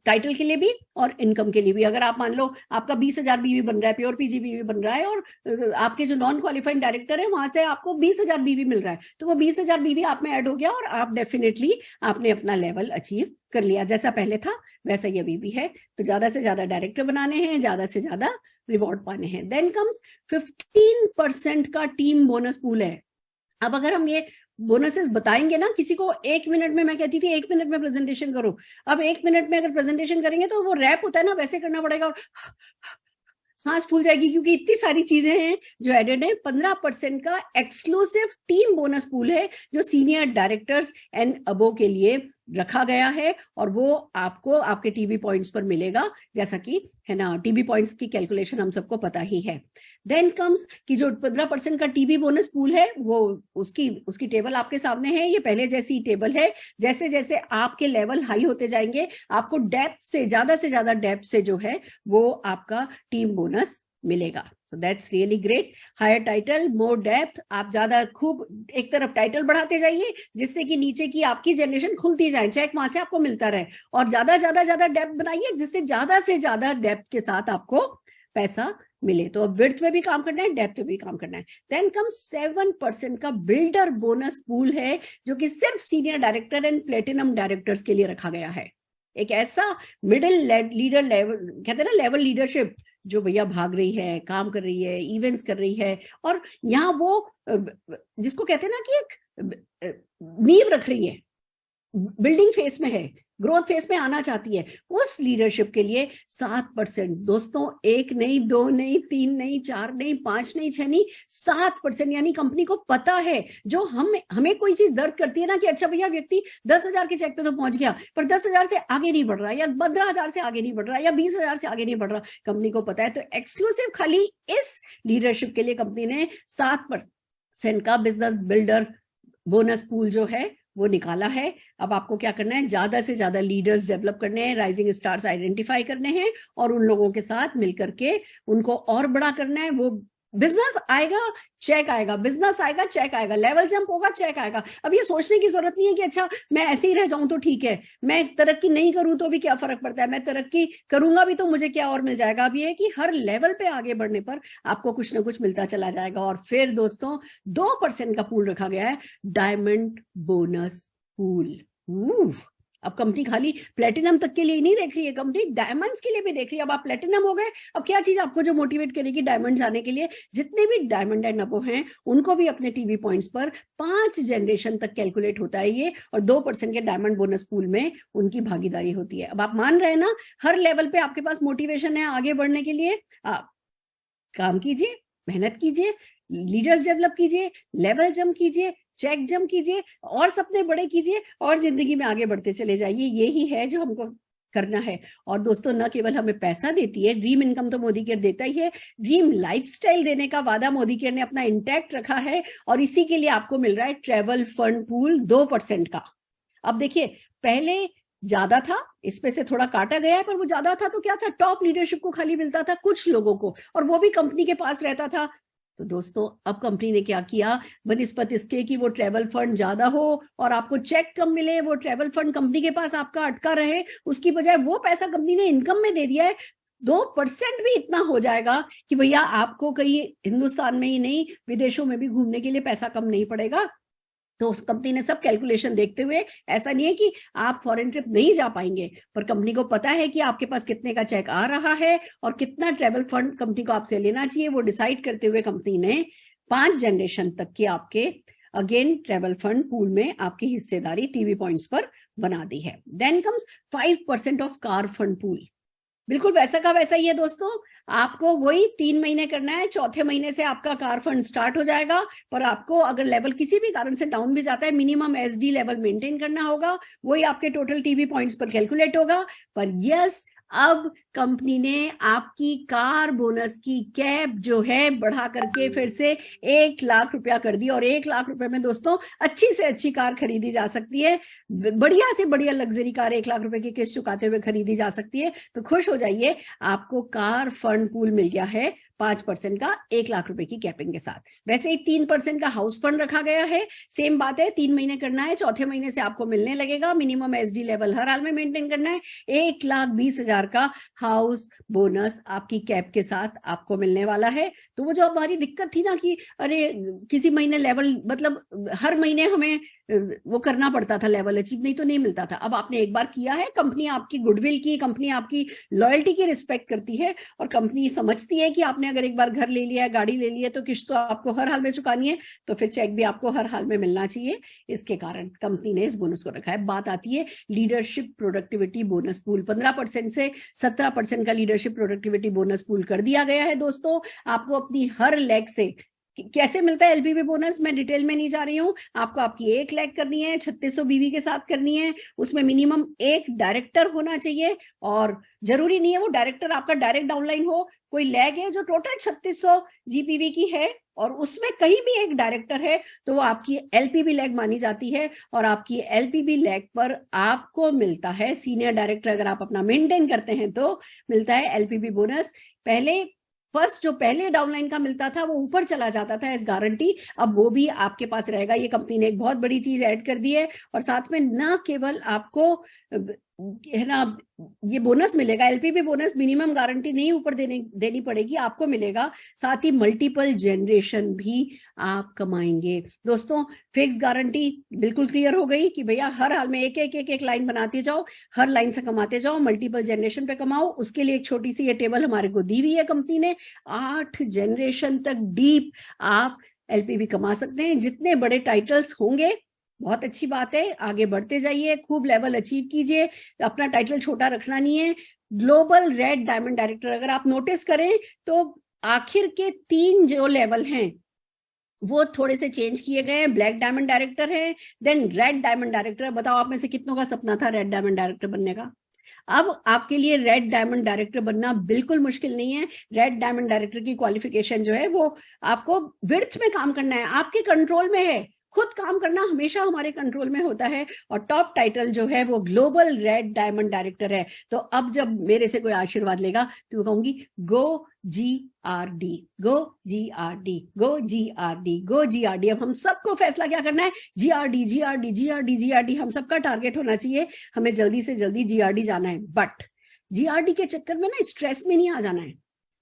टाइटल के लिए भी और इनकम के लिए भी। अगर आप मान लो आपका 20,000 बीवी बन रहा है, प्योर पीजीबीवी बन रहा है, और आपके जो नॉन क्वालिफाइड डायरेक्टर है वहां से आपको 20,000 बीवी मिल रहा है, तो वो 20,000 बीवी आप में ऐड हो गया और आप डेफिनेटली आपने अपना लेवल अचीव कर लिया। जैसा पहले था वैसा ही अभी भी है। तो ज्यादा से ज्यादा डायरेक्टर बनाने हैं, ज्यादा से ज्यादा रिवॉर्ड पाने हैं। देन कम्स 15% का टीम बोनस पूल है। अब अगर हम ये बोनसेस बताएंगे ना किसी को, 1 मिनट में, मैं कहती थी 1 मिनट में प्रेजेंटेशन करो, अब 1 मिनट में अगर प्रेजेंटेशन करेंगे तो वो रैप होता है ना, वैसे करना पड़ेगा और सांस फूल जाएगी, क्योंकि इतनी सारी चीजें हैं जो एडेड है। 15% का एक्सक्लूसिव टीम बोनस पूल है जो सीनियर डायरेक्टर्स एंड अबो के लिए रखा गया है और वो आपको आपके टीवी पॉइंट्स पर मिलेगा, जैसा कि है ना, टीवी पॉइंट्स की कैलकुलेशन हम सबको पता ही है। देन कम्स कि जो 15% का टीवी बोनस पूल है, वो उसकी टेबल आपके सामने है। ये पहले जैसी टेबल है। जैसे जैसे आपके लेवल हाई होते जाएंगे, आपको डेप्थ से ज्यादा डेप्थ से जो है वो आपका टीम बोनस मिलेगा। So that's really great. Higher title, more depth, आप ज्यादा खूब एक तरफ टाइटल बढ़ाते जाइए जिससे कि नीचे की आपकी जनरेशन खुलती जाए, चेक वहां से आपको मिलता रहे, और ज्यादा डेप्थ बनाइए जिससे ज्यादा से ज्यादा डेप्थ के साथ आपको पैसा मिले। तो अब विड्थ में भी काम करना है, डेप्थ में भी काम करना है। देन कम 7% का बिल्डर बोनस पूल है, जो कि सिर्फ senior director and platinum directors के लिए रखा गया है। एक ऐसा मिडिल लीडर लेवल, कहते हैं ना लेवल लीडरशिप, जो भैया भाग रही है, काम कर रही है, इवेंट्स कर रही है, और यहाँ वो जिसको कहते हैं ना कि एक नींव रख रही है, बिल्डिंग फेस में है, ग्रोथ फेस में आना चाहती है, उस लीडरशिप के लिए 7%। दोस्तों, 1 नहीं, 2 नहीं, 3 नहीं, 4 नहीं, 5 नहीं, 6 नहीं, 7%। यानी कंपनी को पता है, जो हमें कोई चीज दर्द करती है ना कि अच्छा भैया व्यक्ति 10,000 के चेक पे तो पहुंच गया, पर 10,000 से आगे नहीं बढ़ रहा, या 15,000 से आगे नहीं बढ़ रहा, या 20,000 से आगे नहीं बढ़ रहा, कंपनी को पता है। तो एक्सक्लूसिव खाली इस लीडरशिप के लिए कंपनी ने 7% का बिजनेस बिल्डर बोनस पूल जो है वो निकाला है। अब आपको क्या करना है, ज्यादा से ज्यादा लीडर्स डेवलप करने हैं, राइजिंग स्टार्स आइडेंटिफाई करने हैं, और उन लोगों के साथ मिलकर के उनको और बड़ा करना है। वो बिजनेस आएगा, चेक आएगा, बिजनेस आएगा, चेक आएगा, लेवल जंप होगा, चेक आएगा। अब ये सोचने की जरूरत नहीं है कि अच्छा मैं ऐसे ही रह जाऊं तो ठीक है, मैं तरक्की नहीं करूं तो भी क्या फर्क पड़ता है, मैं तरक्की करूंगा भी तो मुझे क्या और मिल जाएगा। अब ये है कि हर लेवल पे आगे बढ़ने पर आपको कुछ ना कुछ मिलता चला जाएगा। और फिर दोस्तों 2% का पूल रखा गया है, डायमंड बोनस पूल। अब कंपनी खाली प्लेटिनम तक के लिए ही नहीं देख रही है, कंपनी डायमंड्स के लिए भी देख रही है। अब आप प्लेटिनम हो गए, अब क्या चीज आपको जो मोटिवेट करेगी डायमंड जाने के लिए? जितने भी डायमंड एंड अबव हैं उनको भी अपने टीवी पॉइंट्स पर 5 जनरेशन तक कैलकुलेट होता है ये, और 2% के डायमंड बोनस पूल में उनकी भागीदारी होती है। अब आप मान रहे हैं ना, हर लेवल पे आपके पास मोटिवेशन है आगे बढ़ने के लिए। आप काम कीजिए, मेहनत कीजिए, लीडर्स डेवलप कीजिए, लेवल जंप कीजिए, चेक जंप कीजिए, और सपने बड़े कीजिए, और जिंदगी में आगे बढ़ते चले जाइए। यही है जो हमको करना है। और दोस्तों, न केवल हमें पैसा देती है ड्रीम इनकम, तो मोदी केयर देता ही है, ड्रीम लाइफस्टाइल देने का वादा मोदी केयर ने अपना इंटैक्ट रखा है, और इसी के लिए आपको मिल रहा है ट्रेवल फंड पूल 2% का। अब देखिए, पहले ज्यादा था, इस पे से थोड़ा काटा गया है, पर वो ज्यादा था तो क्या था, टॉप लीडरशिप को खाली मिलता था, कुछ लोगों को, और वो भी कंपनी के पास रहता था। तो दोस्तों, अब कंपनी ने क्या किया, बनिस्पत इसके कि वो ट्रेवल फंड ज्यादा हो और आपको चेक कम मिले, वो ट्रेवल फंड कंपनी के पास आपका अटका रहे, उसकी बजाय वो पैसा कंपनी ने इनकम में दे दिया है। 2% भी इतना हो जाएगा कि भैया आपको कहीं हिंदुस्तान में ही नहीं, विदेशों में भी घूमने के लिए पैसा कम नहीं पड़ेगा। तो उस कंपनी ने सब कैलकुलेशन देखते हुए, ऐसा नहीं है कि आप फॉरेन ट्रिप नहीं जा पाएंगे, पर कंपनी को पता है कि आपके पास कितने का चेक आ रहा है और कितना ट्रेवल फंड कंपनी को आपसे लेना चाहिए, वो डिसाइड करते हुए कंपनी ने 5 जनरेशन तक के आपके अगेन ट्रेवल फंड पूल में आपकी हिस्सेदारी टीवी पॉइंट्स पर बना दी है। Then comes 5% of car fund pool. बिल्कुल वैसा का वैसा ही है दोस्तों, आपको वही 3 महीने करना है, चौथे महीने से आपका कार फंड स्टार्ट हो जाएगा। पर आपको अगर लेवल किसी भी कारण से डाउन भी जाता है, मिनिमम एसडी लेवल मेंटेन करना होगा, वही आपके टोटल टीवी पॉइंट्स पर कैलकुलेट होगा। पर यस, अब कंपनी ने आपकी कार बोनस की कैप जो है बढ़ा करके फिर से 1 लाख रुपया कर दी, और 1 लाख रुपए में दोस्तों अच्छी से अच्छी कार खरीदी जा सकती है, बढ़िया से बढ़िया लग्जरी कार 1 लाख रुपए की किस्त चुकाते हुए खरीदी जा सकती है। तो खुश हो जाइए, आपको कार फंड पूल मिल गया है 5% का 1 लाख रुपए की कैपिंग के साथ। वैसे ही 3% का हाउस फंड रखा गया है, सेम बात है, 3 महीने करना है, चौथे महीने से आपको मिलने लगेगा, मिनिमम एसडी लेवल हर हाल में मेंटेन करना है। 1,20,000 का हाउस बोनस आपकी कैप के साथ आपको मिलने वाला है। तो वो जो हमारी दिक्कत थी ना कि अरे किसी महीने लेवल, मतलब हर महीने हमें वो करना पड़ता था लेवल अचीव, नहीं तो नहीं मिलता था। अब आपने एक बार किया है, कंपनी आपकी गुडविल की, कंपनी आपकी लॉयल्टी की रिस्पेक्ट करती है, और कंपनी समझती है कि आपने अगर एक बार घर ले लिया है, गाड़ी ले ली है, तो किस्त तो आपको हर हाल में चुकानी है, तो फिर चेक भी आपको हर हाल में मिलना चाहिए। इसके कारण कंपनी ने इस बोनस को रखा है। बात आती है लीडरशिप प्रोडक्टिविटी बोनस पूल। 15% से 17% का लीडरशिप प्रोडक्टिविटी बोनस पूल कर दिया गया है दोस्तों। आपको अपनी हर लेग से कैसे मिलता है एलपीवी बोनस, मैं डिटेल में नहीं जा रही हूँ। आपको आपकी 1 लाख करनी है, 3600 बीवी के साथ करनी है, उसमें मिनिमम 1 डायरेक्टर होना चाहिए, और जरूरी नहीं है वो डायरेक्टर आपका डायरेक्ट डाउनलाइन हो। कोई लैग है जो टोटल 3600 जीपीवी की है और उसमें कहीं भी एक डायरेक्टर है, तो वो आपकी एलपीवी लैग मानी जाती है, और आपकी एलपीवी लैग पर आपको मिलता है सीनियर डायरेक्टर, अगर आप अपना मेंटेन करते हैं तो मिलता है एलपीवी बोनस। पहले फर्स्ट जो पहले डाउनलाइन का मिलता था वो ऊपर चला जाता था एज गारंटी, अब वो भी आपके पास रहेगा। ये कंपनी ने एक बहुत बड़ी चीज ऐड कर दी है, और साथ में ना केवल आपको है ना ये बोनस मिलेगा, एलपीवी बोनस, मिनिमम गारंटी नहीं ऊपर देनी पड़ेगी, आपको मिलेगा, साथ ही मल्टीपल जनरेशन भी आप कमाएंगे। दोस्तों फिक्स गारंटी बिल्कुल क्लियर हो गई कि भैया हर हाल में एक लाइन बनाते जाओ, हर लाइन से कमाते जाओ, मल्टीपल जनरेशन पे कमाओ। उसके लिए एक छोटी सी ये टेबल हमारे को दी हुई है कंपनी ने, 8 जनरेशन तक डीप आप एलपीवी कमा सकते हैं। जितने बड़े टाइटल्स होंगे बहुत अच्छी बात है, आगे बढ़ते जाइए, खूब लेवल अचीव कीजिए, अपना टाइटल छोटा रखना नहीं है। ग्लोबल रेड डायमंड डायरेक्टर अगर आप नोटिस करें तो आखिर के 3 जो लेवल हैं वो थोड़े से चेंज किए गए हैं। ब्लैक डायमंड डायरेक्टर है, देन रेड डायमंड डायरेक्टर है। बताओ आप में से कितनों का सपना था रेड डायमंड डायरेक्टर बनने का? अब आपके लिए रेड डायमंड डायरेक्टर बनना बिल्कुल मुश्किल नहीं है। रेड डायमंड डायरेक्टर की क्वालिफिकेशन जो है वो आपको विड्थ में काम करना है, आपके कंट्रोल में है। खुद काम करना हमेशा हमारे कंट्रोल में होता है, और टॉप टाइटल जो है वो ग्लोबल रेड डायमंड डायरेक्टर है। तो अब जब मेरे से कोई आशीर्वाद लेगा तो कहूंगी गो GRD, गो GRD, गो GRD, गो GRD। अब हम सबको फैसला क्या करना है? GRD, GRD, GRD, GRD, हम सबका टारगेट होना चाहिए, हमें जल्दी से जल्दी GRD जाना है। बट GRD के चक्कर में ना स्ट्रेस में नहीं आ जाना है।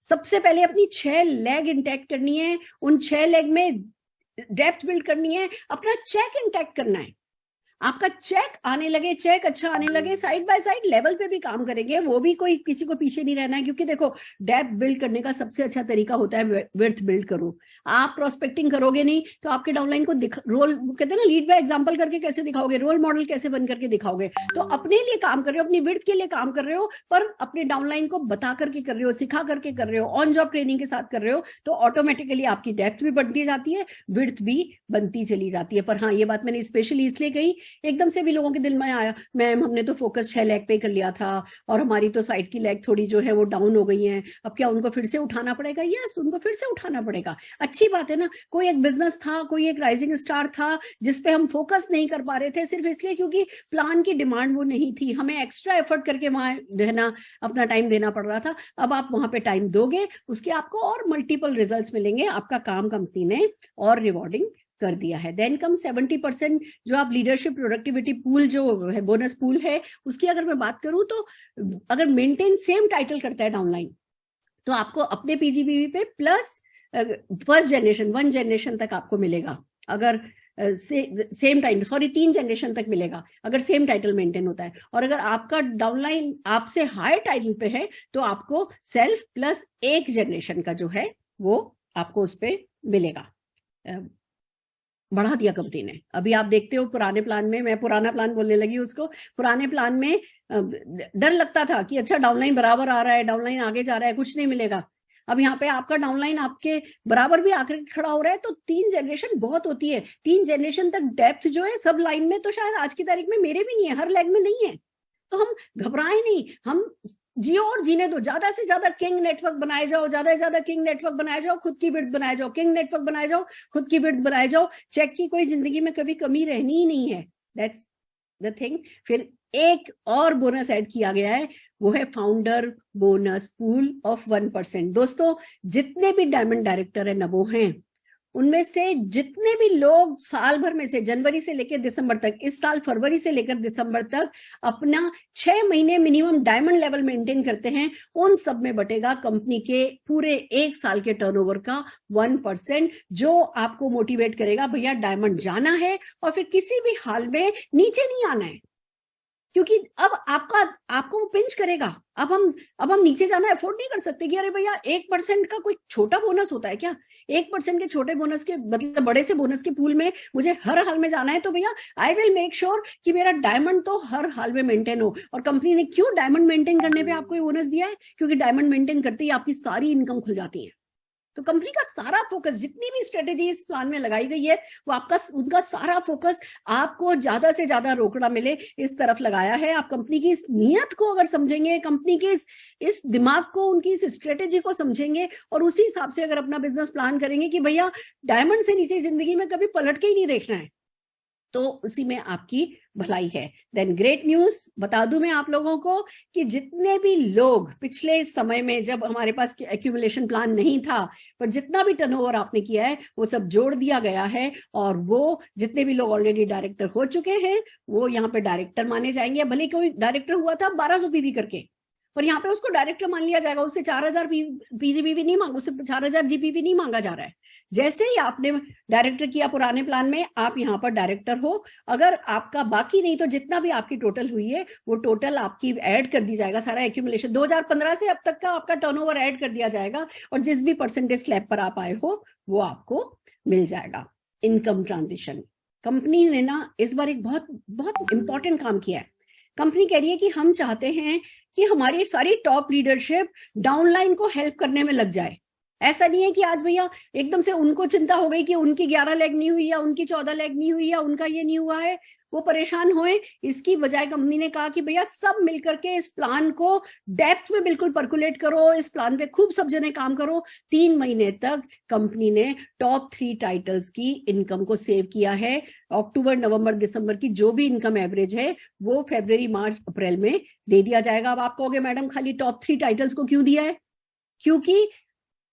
सबसे पहले अपनी 6 लेग इंटैक्ट करनी है, उन 6 लेग में डेप्थ बिल्ड करनी है, अपना चेक इंटैक्ट करना है। आपका चेक आने लगे, चेक अच्छा आने लगे, साइड बाय साइड लेवल पे भी काम करेंगे, वो भी कोई किसी को पीछे नहीं रहना है। क्योंकि देखो डेप्थ बिल्ड करने का सबसे अच्छा तरीका होता है विड्थ बिल्ड करो। आप प्रोस्पेक्टिंग करोगे नहीं तो आपके डाउनलाइन को रोल कहते हैं ना, लीड बाय एग्जांपल करके कैसे दिखाओगे, रोल मॉडल कैसे बन करके दिखाओगे? तो अपने लिए काम कर रहे हो, अपनी विड्थ के लिए काम कर रहे हो, पर अपने डाउनलाइन को बता करके कर रहे हो, सिखा करके कर रहे हो, ऑन जॉब ट्रेनिंग के साथ कर रहे हो, तो ऑटोमेटिकली आपकी डेप्थ भी बढ़ती जाती है, विड्थ भी बनती चली जाती है। पर हाँ, ये बात मैंने स्पेशली इसलिए कही, एकदम से भी लोगों के दिल में आया, मैम हमने तो फोकस 6 लाख पे कर लिया था और हमारी तो साइड की लेग थोड़ी जो है वो डाउन हो गई है, अब क्या उनको फिर से उठाना पड़ेगा? यस, उनको फिर से उठाना पड़ेगा। अच्छी बात है ना। कोई एक बिजनेस था, कोई एक राइजिंग स्टार था जिसपे हम फोकस नहीं कर पा रहे थे, सिर्फ इसलिए क्योंकि प्लान की डिमांड वो नहीं थी, हमें एक्स्ट्रा एफर्ट करके वहां रहना, अपना टाइम देना पड़ रहा था। अब आप वहां पे टाइम दोगे, उसके आपको और मल्टीपल रिजल्ट्स मिलेंगे, आपका काम कंपनी ने और रिवॉर्डिंग कर दिया है। देन कम 70% जो आप लीडरशिप प्रोडक्टिविटी पूल जो है, बोनस पूल है, उसकी अगर मैं बात करूं तो अगर मेंटेन सेम टाइटल करता है डाउनलाइन तो आपको अपने पीजीबीवी पे प्लस फर्स्ट जनरेशन 1 जनरेशन तक आपको मिलेगा। अगर सेम टाइम 3 जनरेशन तक मिलेगा अगर सेम टाइटल मेंटेन होता है। और अगर आपका डाउनलाइन आपसे हायर टाइटल पे है तो आपको सेल्फ प्लस 1 जनरेशन का जो है वो आपको उस पर मिलेगा। बढ़ा दिया कंपनी ने। अभी आप देखते हो पुराने प्लान में, मैं पुराना प्लान बोलने लगी उसको, पुराने प्लान में डर लगता था कि अच्छा डाउनलाइन बराबर आ रहा है, डाउनलाइन आगे जा रहा है, कुछ नहीं मिलेगा। अब यहाँ पे आपका डाउनलाइन आपके बराबर भी आकर खड़ा हो रहा है, तो 3 जनरेशन बहुत होती है। 3 जनरेशन तक डेप्थ जो है सब लाइन में तो शायद आज की तारीख में मेरे भी नहीं है, हर लेग में नहीं है। तो हम घबराए नहीं, हम जियो और जीने दो, ज्यादा से ज्यादा किंग नेटवर्क बनाए जाओ, ज्यादा से ज्यादा किंग नेटवर्क बनाए जाओ, खुद की बिड बनाए जाओ, किंग नेटवर्क बनाए जाओ, खुद की बिड बनाए जाओ। चेक की कोई जिंदगी में कभी कमी रहनी ही नहीं है, दैट्स द थिंग। फिर एक और बोनस ऐड किया गया है, वो है फाउंडर बोनस पूल ऑफ 1%। दोस्तों जितने भी डायमंड डायरेक्टर है नबो हैं, उनमें से जितने भी लोग साल भर में से जनवरी से लेकर दिसंबर तक, इस साल फरवरी से लेकर दिसंबर तक अपना 6 महीने मिनिमम डायमंड लेवल मेंटेन करते हैं, उन सब में बटेगा कंपनी के पूरे 1 साल के टर्नओवर का 1%, जो आपको मोटिवेट करेगा भैया डायमंड जाना है और फिर किसी भी हाल में नीचे नहीं आना है। क्योंकि अब आपको पिंच करेगा। अब हम नीचे जाना अफोर्ड नहीं कर सकते कि अरे भैया 1% का कोई छोटा बोनस होता है क्या? 1% के छोटे बोनस के मतलब बड़े से बोनस के पूल में मुझे हर हाल में जाना है, तो भैया आई विल मेक श्योर कि मेरा डायमंड तो हर हाल में मेंटेन हो। और कंपनी ने क्यों डायमंड मेंटेन करने पे आपको ये बोनस दिया है? क्योंकि डायमंड मेंटेन करते ही आपकी सारी इनकम खुल जाती है। तो कंपनी का सारा फोकस, जितनी भी स्ट्रेटेजी इस प्लान में लगाई गई है, वो आपका उनका सारा फोकस आपको ज्यादा से ज्यादा रोकड़ा मिले इस तरफ लगाया है। आप कंपनी की इस नीयत को अगर समझेंगे, कंपनी के इस दिमाग को, उनकी इस स्ट्रेटेजी को समझेंगे और उसी हिसाब से अगर अपना बिजनेस प्लान करेंगे कि भैया डायमंड से नीचे जिंदगी में कभी पलट के ही नहीं देखना है, तो उसी में आपकी भलाई है। देन ग्रेट न्यूज बता दूं मैं आप लोगों को कि जितने भी लोग पिछले समय में, जब हमारे पास एक्यूमुलेशन प्लान नहीं था, पर जितना भी टर्नओवर आपने किया है वो सब जोड़ दिया गया है, और वो जितने भी लोग ऑलरेडी डायरेक्टर हो चुके हैं वो यहाँ पे डायरेक्टर माने जाएंगे। भले कोई डायरेक्टर हुआ था 1200 पीवी करके, पर यहाँ पे उसको डायरेक्टर मान लिया जाएगा। उससे 4000 पीजीबीवी नहीं मांगा, उससे 4000 जीपीवी नहीं मांगा जा रहा है। जैसे ही आपने डायरेक्टर किया पुराने प्लान में, आप यहाँ पर डायरेक्टर हो। अगर आपका बाकी नहीं तो जितना भी आपकी टोटल हुई है वो टोटल आपकी ऐड कर दी जाएगा। सारा एक्यूमुलेशन 2015 से अब तक का आपका टर्नओवर ऐड कर दिया जाएगा, और जिस भी परसेंटेज स्लैब पर आप आए हो वो आपको मिल जाएगा। इनकम ट्रांजिशन, कंपनी ने ना इस बार एक बहुत बहुत इंपॉर्टेंट काम किया है। कंपनी कह रही है कि हम चाहते हैं कि हमारी सारी टॉप लीडरशिप डाउनलाइन को हेल्प करने में लग जाए। ऐसा नहीं है कि आज भैया एकदम से उनको चिंता हो गई कि उनकी 11 लेग नहीं हुई, या उनकी 14 लेग नहीं हुई, या उनका ये नहीं हुआ है, वो परेशान होए। इसकी बजाय कंपनी ने कहा कि भैया सब मिलकर के इस प्लान को डेप्थ में बिल्कुल परकुलेट करो, इस प्लान पे खूब सब जने काम करो। 3 महीने तक कंपनी ने टॉप 3 टाइटल्स की इनकम को सेव किया है। अक्टूबर, नवंबर, दिसंबर की जो भी इनकम एवरेज है वो फरवरी, मार्च, अप्रैल में दे दिया जाएगा। अब आप कहोगे मैडम खाली टॉप 3 टाइटल्स को क्यों दिया है? क्योंकि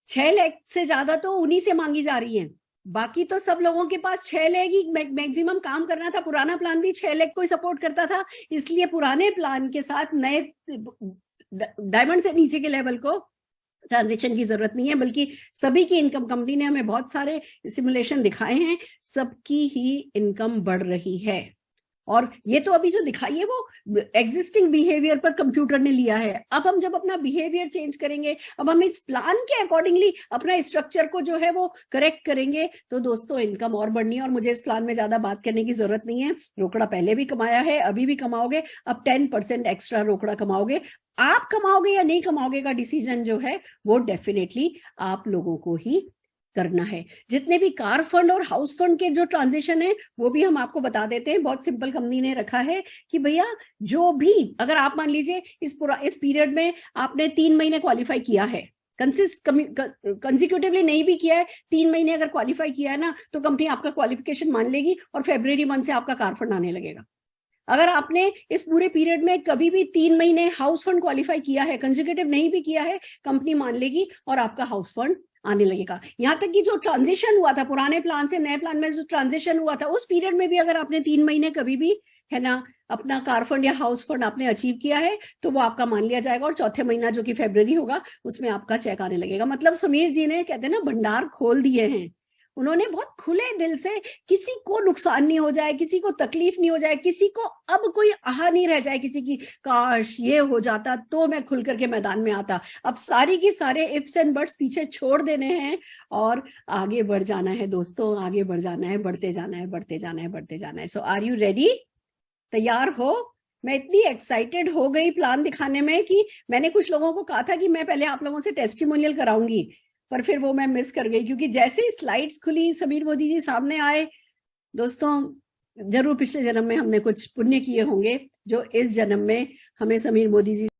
6 लाख से ज्यादा तो उन्हीं से मांगी जा रही है। बाकी तो सब लोगों के पास 6 लाख ही मैक्सिमम काम करना था। पुराना प्लान भी 6 लाख को ही सपोर्ट करता था, इसलिए पुराने प्लान के साथ नए डायमंड से नीचे के लेवल को ट्रांजिशन की जरूरत नहीं है, बल्कि सभी की इनकम, कंपनी ने हमें बहुत सारे सिमुलेशन दिखाए हैं, सबकी ही इनकम बढ़ रही है। और ये तो अभी जो दिखाई है वो एग्जिस्टिंग बिहेवियर पर कंप्यूटर ने लिया है। अब हम जब अपना बिहेवियर चेंज करेंगे, अब हम इस प्लान के अकॉर्डिंगली अपना स्ट्रक्चर को जो है वो करेक्ट करेंगे, तो दोस्तों इनकम और बढ़नी है। और मुझे इस प्लान में ज्यादा बात करने की जरूरत नहीं है। रोकड़ा पहले भी कमाया है, अभी भी कमाओगे, अब 10% एक्स्ट्रा रोकड़ा कमाओगे। आप कमाओगे या नहीं कमाओगे का डिसीजन जो है वो डेफिनेटली आप लोगों को ही करना है। जितने भी कार फंड और हाउस फंड के जो ट्रांजिशन है वो भी हम आपको बता देते हैं। बहुत सिंपल कंपनी ने रखा है कि भैया जो भी, अगर आप मान लीजिए इस पीरियड में आपने 3 महीने क्वालिफाई किया है, कंसिक्यूटिवली नहीं भी किया है, 3 महीने अगर क्वालिफाई किया है ना, तो कंपनी आपका क्वालिफिकेशन मान लेगी और फरवरी मंथ से आपका कार फंड आने लगेगा। अगर आपने इस पूरे पीरियड में कभी भी 3 महीने हाउस फंड क्वालिफाई किया है, कंसिक्यूटिव नहीं भी किया है, कंपनी मान लेगी और आपका हाउस फंड आने लगेगा। यहां तक कि जो ट्रांजिशन हुआ था पुराने प्लान से नए प्लान में, जो ट्रांजिशन हुआ था उस पीरियड में भी अगर आपने 3 महीने कभी भी है ना अपना कार फंड या हाउस फंड आपने अचीव किया है, तो वो आपका मान लिया जाएगा। और चौथे महीना जो कि फरवरी होगा उसमें आपका चेक आने लगेगा। मतलब समीर जी ने, कहते हैं ना, भंडार खोल दिए हैं। उन्होंने बहुत खुले दिल से, किसी को नुकसान नहीं हो जाए, किसी को तकलीफ नहीं हो जाए, किसी को अब कोई आह नहीं रह जाए किसी की, काश ये हो जाता तो मैं खुल करके मैदान में आता। अब सारी की सारे इफ्स एंड बट्स पीछे छोड़ देने हैं और आगे बढ़ जाना है दोस्तों, आगे बढ़ जाना है, बढ़ते जाना है, बढ़ते जाना है, बढ़ते जाना है। सो आर यू रेडी? तैयार हो? मैं इतनी एक्साइटेड हो गई प्लान दिखाने में कि मैंने कुछ लोगों को कहा था कि मैं पहले आप लोगों से टेस्टिमोनियल कराऊंगी, पर फिर वो मैं मिस कर गई, क्योंकि जैसे ही स्लाइड्स खुली समीर मोदी जी सामने आए, दोस्तों जरूर पिछले जन्म में हमने कुछ पुण्य किए होंगे जो इस जन्म में हमें समीर मोदी जी